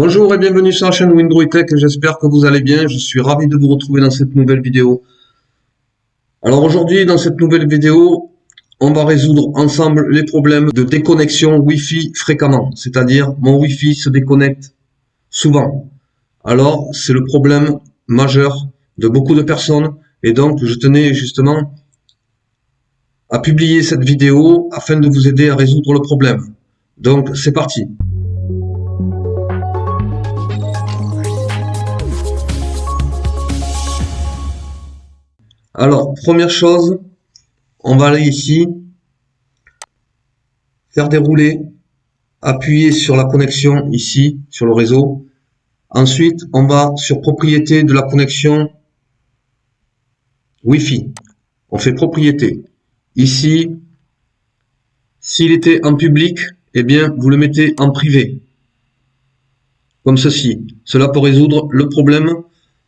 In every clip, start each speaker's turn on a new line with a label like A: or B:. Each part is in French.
A: Bonjour et bienvenue sur la chaîne Windroid Tech, j'espère que vous allez bien, je suis ravi de vous retrouver dans cette nouvelle vidéo. Alors aujourd'hui, dans cette nouvelle vidéo, on va résoudre ensemble les problèmes de déconnexion Wi-Fi fréquemment, c'est-à-dire mon Wi-Fi se déconnecte souvent. Alors, c'est le problème majeur de beaucoup de personnes et donc je tenais justement à publier cette vidéo afin de vous aider à résoudre le problème. Donc, c'est parti. Alors, première chose, on va aller ici, faire dérouler, appuyer sur la connexion ici, sur le réseau. Ensuite, on va sur propriété de la connexion Wi-Fi. On fait propriété. Ici, s'il était en public, eh bien, vous le mettez en privé. Comme ceci. Cela peut résoudre le problème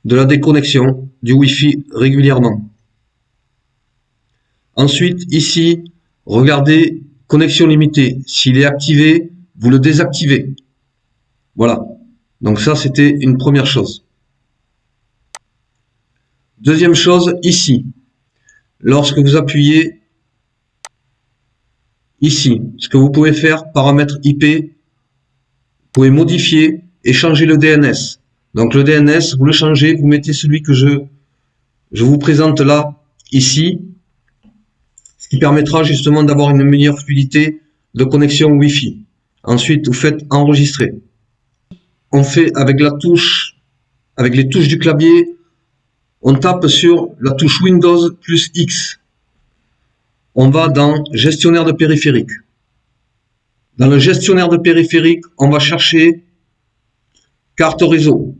A: de la déconnexion du Wi-Fi régulièrement. Ensuite, ici, regardez connexion limitée. S'il est activé, vous le désactivez. Voilà. Donc ça, c'était une première chose. Deuxième chose, ici. Lorsque vous appuyez ici, ce que vous pouvez faire, paramètres IP, vous pouvez modifier et changer le DNS. Donc le DNS, vous le changez, vous mettez celui que je vous présente là, ici, ce qui permettra justement d'avoir une meilleure fluidité de connexion Wi-Fi. Ensuite, vous faites enregistrer. On fait avec la touche, avec les touches du clavier, on tape sur la touche Windows plus X. On va dans gestionnaire de périphérique. Dans le gestionnaire de périphérique, on va chercher carte réseau.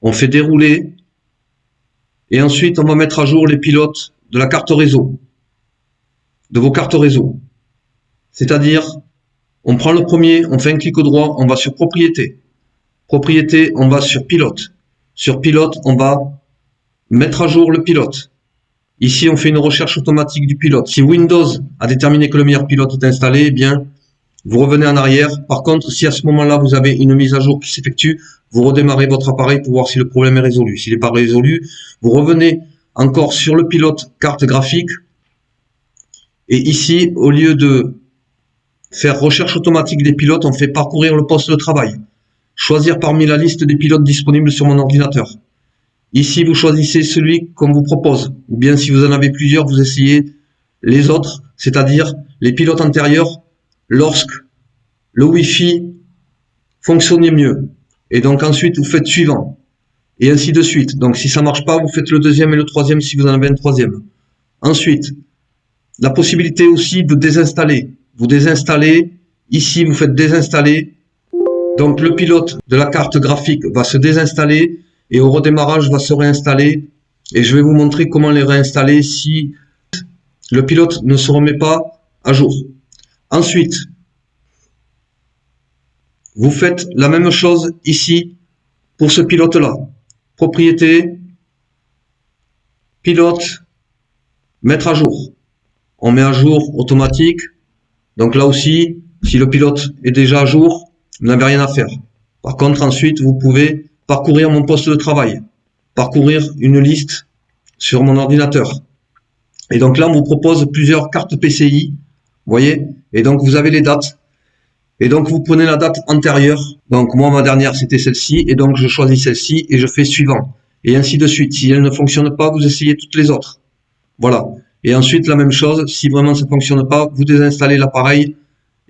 A: On fait dérouler et ensuite on va mettre à jour les pilotes de la carte réseau, de vos cartes réseau. C'est-à-dire, on prend le premier, on fait un clic droit, on va sur propriété. Propriété, on va sur pilote. Sur pilote, on va mettre à jour le pilote. Ici, on fait une recherche automatique du pilote. Si Windows a déterminé que le meilleur pilote est installé, eh bien, vous revenez en arrière. Par contre, si à ce moment-là, vous avez une mise à jour qui s'effectue, vous redémarrez votre appareil pour voir si le problème est résolu. S'il n'est pas résolu, vous revenez encore sur le pilote carte graphique. Et ici, au lieu de faire recherche automatique des pilotes, on fait parcourir le poste de travail. Choisir parmi la liste des pilotes disponibles sur mon ordinateur. Ici, vous choisissez celui qu'on vous propose. Ou bien, si vous en avez plusieurs, vous essayez les autres, c'est-à-dire les pilotes antérieurs, lorsque le Wi-Fi fonctionnait mieux. Et donc, ensuite, vous faites suivant. Et ainsi de suite. Donc, si ça marche pas, vous faites le deuxième et le troisième si vous en avez un troisième. Ensuite, la possibilité aussi de désinstaller. Vous désinstallez. Ici, vous faites désinstaller. Donc, le pilote de la carte graphique va se désinstaller. Et au redémarrage va se réinstaller et je vais vous montrer comment les réinstaller si le pilote ne se remet pas à jour. Ensuite, vous faites la même chose ici pour ce pilote là. Propriété, pilote, mettre à jour. On met à jour automatique. Donc là aussi, si le pilote est déjà à jour, vous n'avez rien à faire. Par contre, ensuite, vous pouvez parcourir mon poste de travail, parcourir une liste sur mon ordinateur. Et donc là, on vous propose plusieurs cartes PCI, vous voyez, et donc vous avez les dates. Et donc vous prenez la date antérieure. Donc moi, ma dernière, c'était celle-ci, et donc je choisis celle-ci et je fais suivant. Et ainsi de suite. Si elle ne fonctionne pas, vous essayez toutes les autres. Voilà. Et ensuite, la même chose, si vraiment ça ne fonctionne pas, vous désinstallez l'appareil,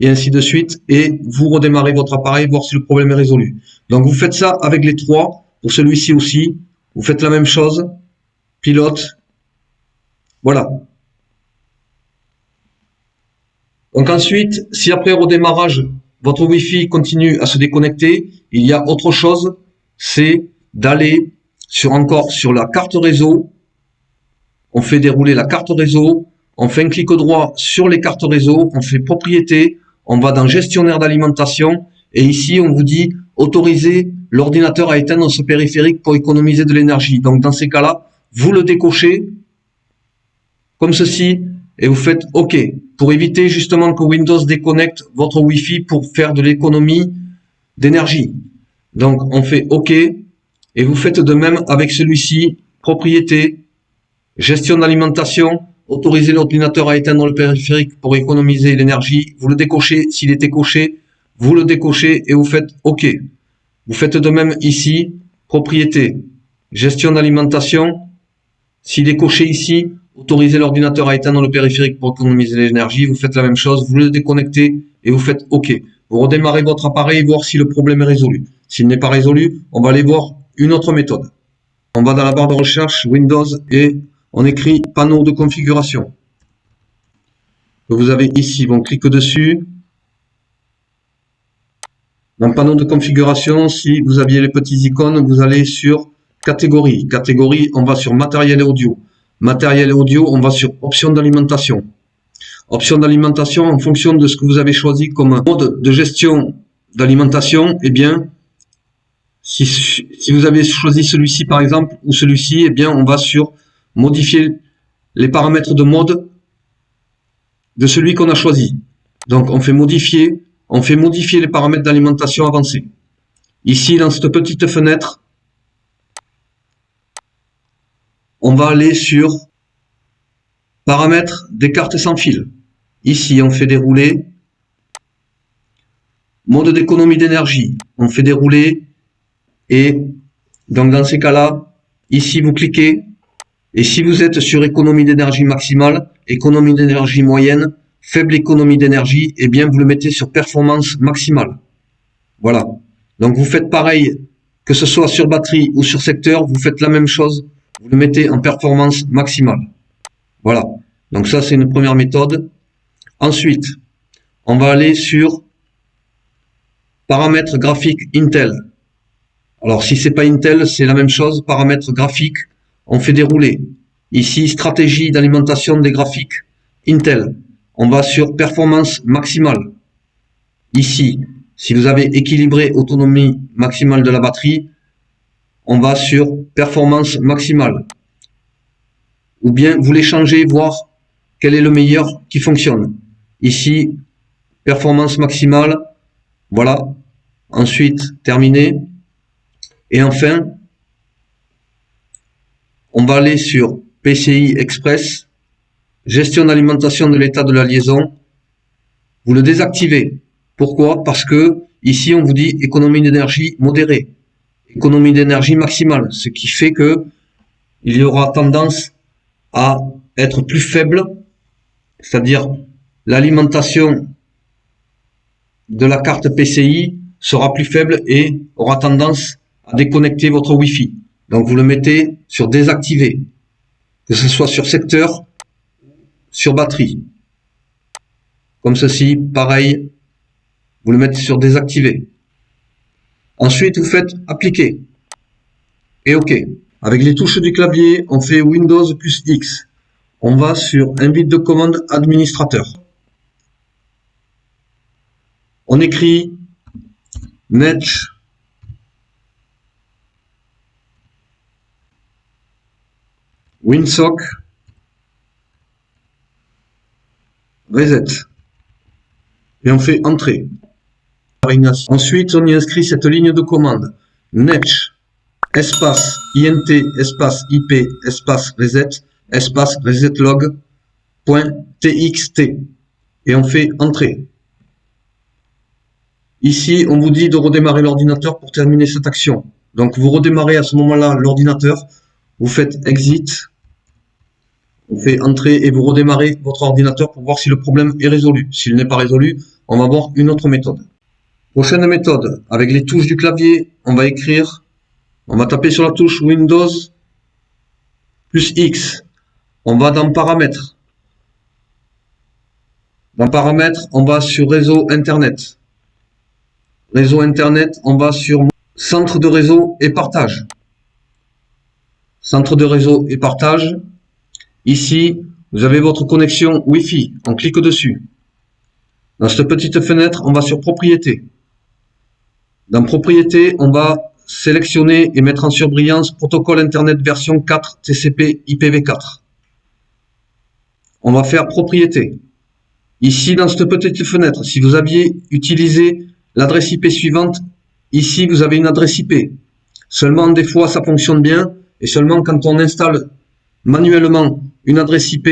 A: et ainsi de suite, et vous redémarrez votre appareil, voir si le problème est résolu. Donc vous faites ça avec les trois, pour celui-ci aussi, vous faites la même chose, pilote, voilà. Donc ensuite, si après redémarrage, votre Wi-Fi continue à se déconnecter, il y a autre chose, c'est d'aller encore sur la carte réseau, on fait dérouler la carte réseau, on fait un clic droit sur les cartes réseau, on fait propriété, on va dans gestionnaire d'alimentation et ici on vous dit autoriser l'ordinateur à éteindre ce périphérique pour économiser de l'énergie. Donc dans ces cas-là, vous le décochez comme ceci et vous faites OK pour éviter justement que Windows déconnecte votre Wi-Fi pour faire de l'économie d'énergie. Donc, on fait OK et vous faites de même avec celui-ci, propriété, gestion d'alimentation, autoriser l'ordinateur à éteindre le périphérique pour économiser l'énergie. Vous le décochez, s'il était coché, vous le décochez et vous faites OK. Vous faites de même ici, propriété, gestion d'alimentation. S'il est coché ici, autorisez l'ordinateur à éteindre le périphérique pour économiser l'énergie. Vous faites la même chose, vous le déconnectez et vous faites OK. Vous redémarrez votre appareil et voir si le problème est résolu. S'il n'est pas résolu, on va aller voir une autre méthode. On va dans la barre de recherche Windows et on écrit panneau de configuration. Que vous avez ici, on clique dessus. Dans le panneau de configuration, si vous aviez les petits icônes, vous allez sur catégorie. Catégorie, on va sur matériel et audio. Matériel et audio, on va sur options d'alimentation. Options d'alimentation, en fonction de ce que vous avez choisi comme mode de gestion d'alimentation, eh bien, si vous avez choisi celui-ci par exemple, ou celui-ci, eh bien, on va sur modifier les paramètres de mode de celui qu'on a choisi. Donc, on fait modifier les paramètres d'alimentation avancés. Ici, dans cette petite fenêtre, on va aller sur paramètres des cartes sans fil. Ici, on fait dérouler. Mode d'économie d'énergie, on fait dérouler. Et donc, dans ces cas-là, ici, vous cliquez. Et si vous êtes sur économie d'énergie maximale, économie d'énergie moyenne, faible économie d'énergie, eh bien, vous le mettez sur performance maximale. Voilà. Donc, vous faites pareil, que ce soit sur batterie ou sur secteur, vous faites la même chose. Vous le mettez en performance maximale. Voilà. Donc, ça, c'est une première méthode. Ensuite, on va aller sur paramètres graphiques Intel. Alors, si c'est pas Intel, c'est la même chose. Paramètres graphiques, on fait dérouler. Ici, stratégie d'alimentation des graphiques Intel. On va sur performance maximale. Ici, si vous avez équilibré autonomie maximale de la batterie, on va sur performance maximale. Ou bien vous les changez, voir quel est le meilleur qui fonctionne. Ici, performance maximale. Voilà. Ensuite, terminé. Et enfin, on va aller sur PCI Express, gestion d'alimentation de l'état de la liaison. Vous le désactivez. Pourquoi? Parce que ici, on vous dit économie d'énergie modérée, économie d'énergie maximale, ce qui fait que il y aura tendance à être plus faible, c'est-à-dire l'alimentation de la carte PCI sera plus faible et aura tendance à déconnecter votre Wi-Fi. Donc vous le mettez sur désactiver, que ce soit sur secteur, sur batterie. Comme ceci, pareil, vous le mettez sur désactiver. Ensuite, vous faites appliquer et OK. Avec les touches du clavier, on fait Windows plus X. On va sur invite de commande administrateur. On écrit net winsock reset et on fait entrer. Ensuite, on y inscrit cette ligne de commande net espace int espace ip espace reset espace resetlog.txt et on fait entrer. Ici, on vous dit de redémarrer l'ordinateur pour terminer cette action. Donc, vous redémarrez à ce moment-là l'ordinateur, vous faites exit, vous faites entrer et vous redémarrez votre ordinateur pour voir si le problème est résolu. S'il n'est pas résolu, on va voir une autre méthode. Prochaine méthode, avec les touches du clavier, on va taper sur la touche Windows plus X. On va dans paramètres. Dans paramètres, on va sur réseau Internet. Réseau Internet, on va sur centre de réseau et partage. Centre de réseau et partage. Ici, vous avez votre connexion Wi-Fi. On clique dessus. Dans cette petite fenêtre, on va sur propriété. Dans propriété, on va sélectionner et mettre en surbrillance protocole Internet version 4 TCP IPv4. On va faire propriété. Ici, dans cette petite fenêtre, si vous aviez utilisé l'adresse IP suivante, ici vous avez une adresse IP. Seulement des fois ça fonctionne bien et seulement quand on installe manuellement une adresse IP,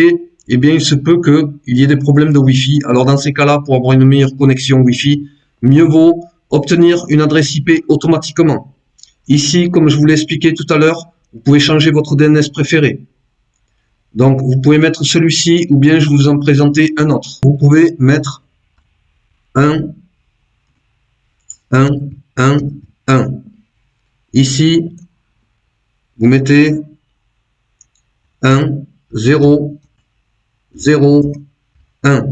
A: eh bien il se peut qu'il y ait des problèmes de Wi-Fi. Alors dans ces cas-là, pour avoir une meilleure connexion Wi-Fi, mieux vaut obtenir une adresse IP automatiquement. Ici, comme je vous l'ai expliqué tout à l'heure, vous pouvez changer votre DNS préféré. Donc vous pouvez mettre celui-ci ou bien je vous en présenter un autre. Vous pouvez mettre 1, 1, 1, 1. Ici, vous mettez 1, 0, 0, 1.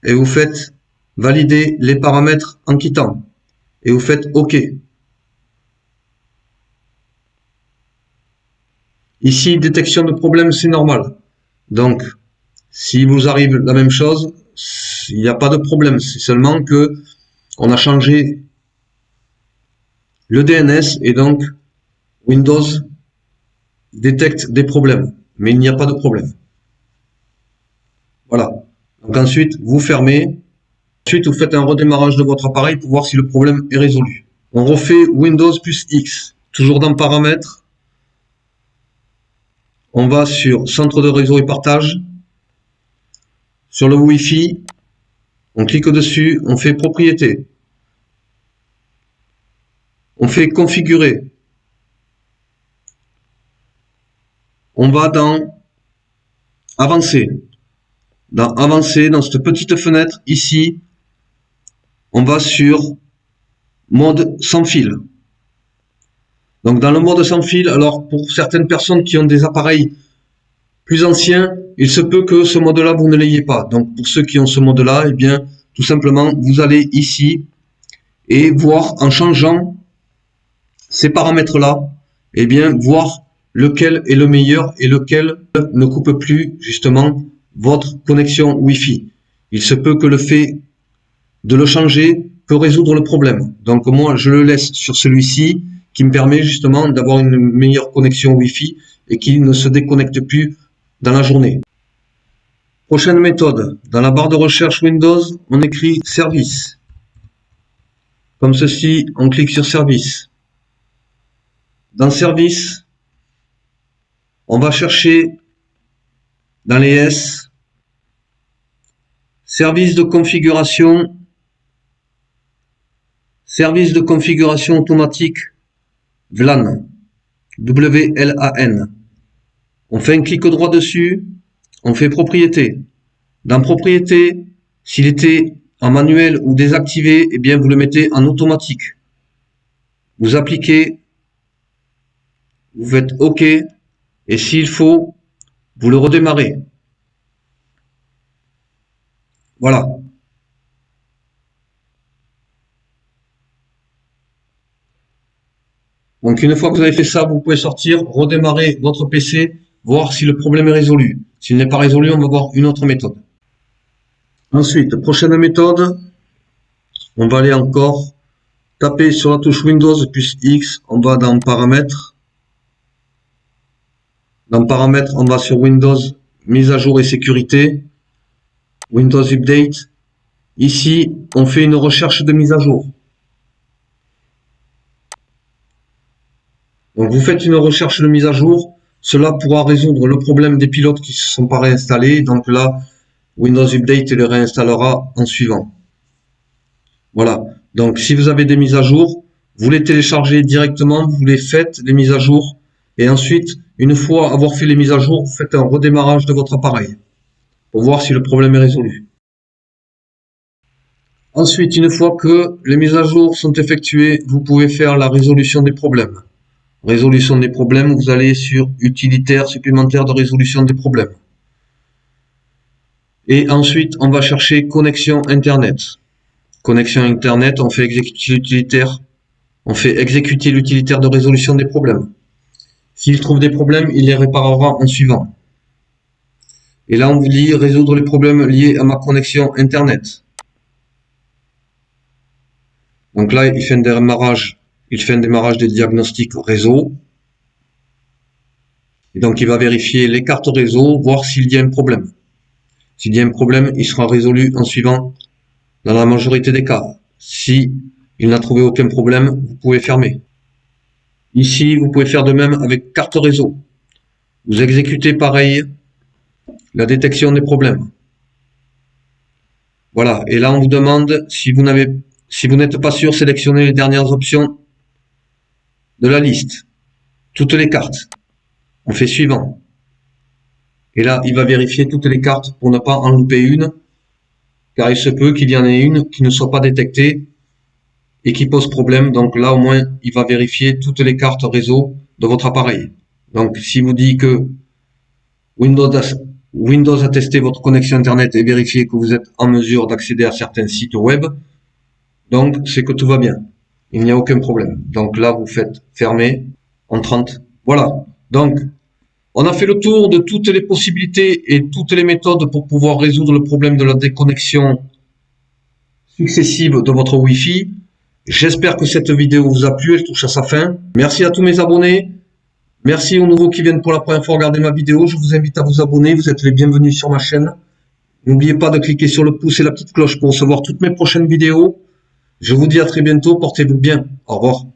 A: Et vous faites valider les paramètres en quittant. Et vous faites OK. Ici, détection de problème, c'est normal. Donc, si vous arrive la même chose, il n'y a pas de problème. C'est seulement que on a changé le DNS et donc Windows détecte des problèmes. Mais il n'y a pas de problème. Voilà. Donc ensuite, vous fermez. Ensuite, vous faites un redémarrage de votre appareil pour voir si le problème est résolu. On refait Windows plus X. Toujours dans Paramètres. On va sur Centre de réseau et partage. Sur le Wi-Fi, on clique dessus, on fait Propriétés. On fait Configurer. On va dans Avancer. Dans Avancer, dans cette petite fenêtre, ici, on va sur Mode sans fil. Donc dans le mode sans fil, alors pour certaines personnes qui ont des appareils plus anciens, il se peut que ce mode-là, vous ne l'ayez pas. Donc pour ceux qui ont ce mode-là, eh bien, tout simplement, vous allez ici et voir en changeant ces paramètres-là, eh bien, voir lequel est le meilleur et lequel ne coupe plus justement votre connexion Wi-Fi. Il se peut que le fait de le changer peut résoudre le problème. Donc moi, je le laisse sur celui-ci qui me permet justement d'avoir une meilleure connexion Wi-Fi et qui ne se déconnecte plus dans la journée. Prochaine méthode, dans la barre de recherche Windows, on écrit Service. Comme ceci, on clique sur Service. Dans Service, on va chercher dans les S, Service de configuration automatique WLAN. WLAN. On fait un clic droit dessus, on fait Propriétés. Dans Propriétés, s'il était en manuel ou désactivé, eh bien vous le mettez en automatique. Vous appliquez, vous faites OK, et s'il faut, vous le redémarrez. Voilà. Donc une fois que vous avez fait ça, vous pouvez sortir, redémarrer votre PC, voir si le problème est résolu. S'il n'est pas résolu, on va voir une autre méthode. Ensuite, prochaine méthode, on va aller encore taper sur la touche Windows plus X, on va dans Paramètres. Dans Paramètres, on va sur Windows, mise à jour et sécurité, Windows Update. Ici, on fait une recherche de mise à jour. Donc vous faites une recherche de mise à jour, cela pourra résoudre le problème des pilotes qui ne se sont pas réinstallés. Donc là, Windows Update le réinstallera en suivant. Voilà. Donc si vous avez des mises à jour, vous les téléchargez directement, vous les faites, les mises à jour. Et ensuite, une fois avoir fait les mises à jour, vous faites un redémarrage de votre appareil pour voir si le problème est résolu. Ensuite, une fois que les mises à jour sont effectuées, vous pouvez faire la résolution des problèmes. Résolution des problèmes, vous allez sur utilitaire supplémentaire de résolution des problèmes. Et ensuite, on va chercher connexion Internet. Connexion Internet, on fait exécuter l'utilitaire. On fait exécuter l'utilitaire de résolution des problèmes. S'il trouve des problèmes, il les réparera en suivant. Et là, on vous dit résoudre les problèmes liés à ma connexion Internet. Donc là, il fait un démarrage des diagnostics réseau. Et donc, il va vérifier les cartes réseau, voir s'il y a un problème. S'il y a un problème, il sera résolu en suivant dans la majorité des cas. Si Il n'a trouvé aucun problème, vous pouvez fermer. Ici, vous pouvez faire de même avec carte réseau. Vous exécutez pareil la détection des problèmes. Voilà, et là on vous demande, si vous n'êtes pas sûr, sélectionnez les dernières options de la liste. Toutes les cartes. On fait suivant. Et là, il va vérifier toutes les cartes pour ne pas en louper une, car il se peut qu'il y en ait une qui ne soit pas détectée et qui pose problème. Donc là, au moins, il va vérifier toutes les cartes réseau de votre appareil. Donc, si vous dit que Windows a testé votre connexion Internet et vérifié que vous êtes en mesure d'accéder à certains sites web, donc c'est que tout va bien. Il n'y a aucun problème. Donc là, vous faites fermer en 30. Voilà. Donc, on a fait le tour de toutes les possibilités et toutes les méthodes pour pouvoir résoudre le problème de la déconnexion successive de votre Wi-Fi. J'espère que cette vidéo vous a plu, elle touche à sa fin. Merci à tous mes abonnés. Merci aux nouveaux qui viennent pour la première fois regarder ma vidéo. Je vous invite à vous abonner, vous êtes les bienvenus sur ma chaîne. N'oubliez pas de cliquer sur le pouce et la petite cloche pour recevoir toutes mes prochaines vidéos. Je vous dis à très bientôt, portez-vous bien. Au revoir.